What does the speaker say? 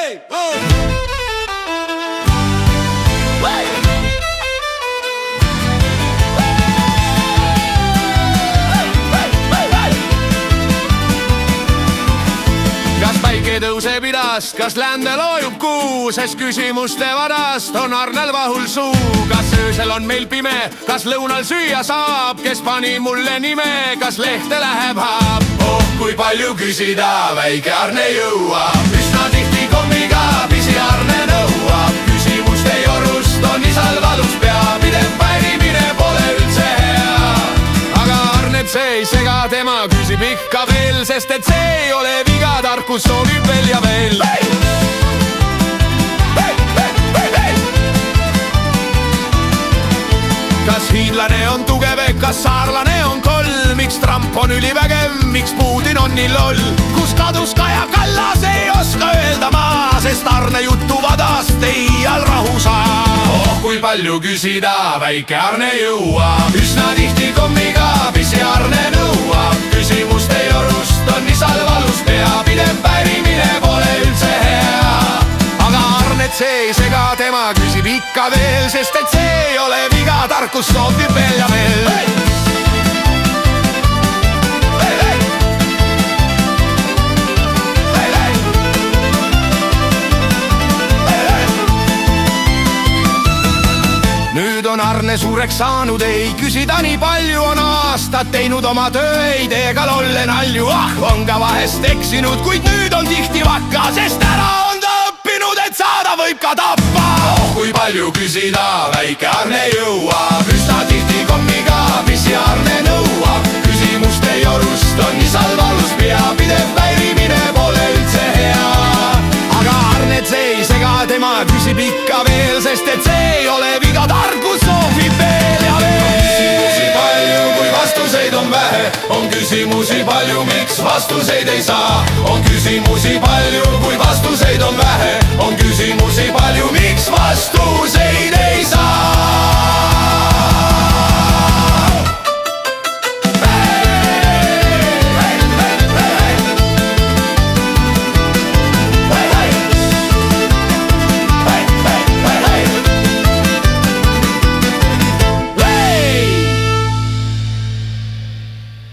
hey, oh. Kas päike tõuseb idast, kas lände loojub kuu, sest küsimuste vadast on Arnel vahul suu. Kas öösel on meil pime, kas lõunal süüa saab, kes pani mulle nime, kas lehte läheb haab? Oh, kui palju küsida, väike Arne jõuab, üsna tihti kommiga pisi Arne nõuab. Küsimuste jorust on isal valus pea, pidev pärimine pole üldse hea. Aga Arnet see ei sega, tema küsib ikka veel, sest et see ei ole viga, tarkus soovib veel ja veel. Kas hiidlane on tugev, kas saarlane on koll, miks Trump on ülivägev, miks Putin on nii loll? Kus kadus Kaja Kallas, ei oska öelda ma, sest Arne jutu vadast ei iial rahu saa. Oh, kui palju küsida, väike Arne jõuab, üsna tihti kommiga pisi Arne nõuab. Küsimuste jorust on isal valus pea, pidev pärimine pole üldse hea. Aga Arnet see ei sega, tema küsib ikka veel, sest et see ei ole viga, tarkus soovib veel ja veel. Nüüd on Arne suureks saanud, ei küsida nii palju, on aastad teinud oma töö, ei tee ka lolle nalju. Ah, on ka vahest eksinud, kuid nüüd on tihti vakka, sest ära on ta õppinud, et saada võib ka tappa. Oh, kui palju küsida, väike Arne jõuab, üsna tihti kommiga pisi Arne nõuab. Küsimuste jorust on isal valus pea, pidev pärimine pole üldse hea. Aga Arnet see ei sega, tema küsib ikka veel, sest et see ei ole viga, tarkus soovib veel ja veel. Küsimusi palju, kui vastuseid on vähe, on küsimusi palju, miks vastuseid ei saa. On küsimusi palju, kui vastuseid on vähe, on küsimusi palju, miks vastuseid ei saa.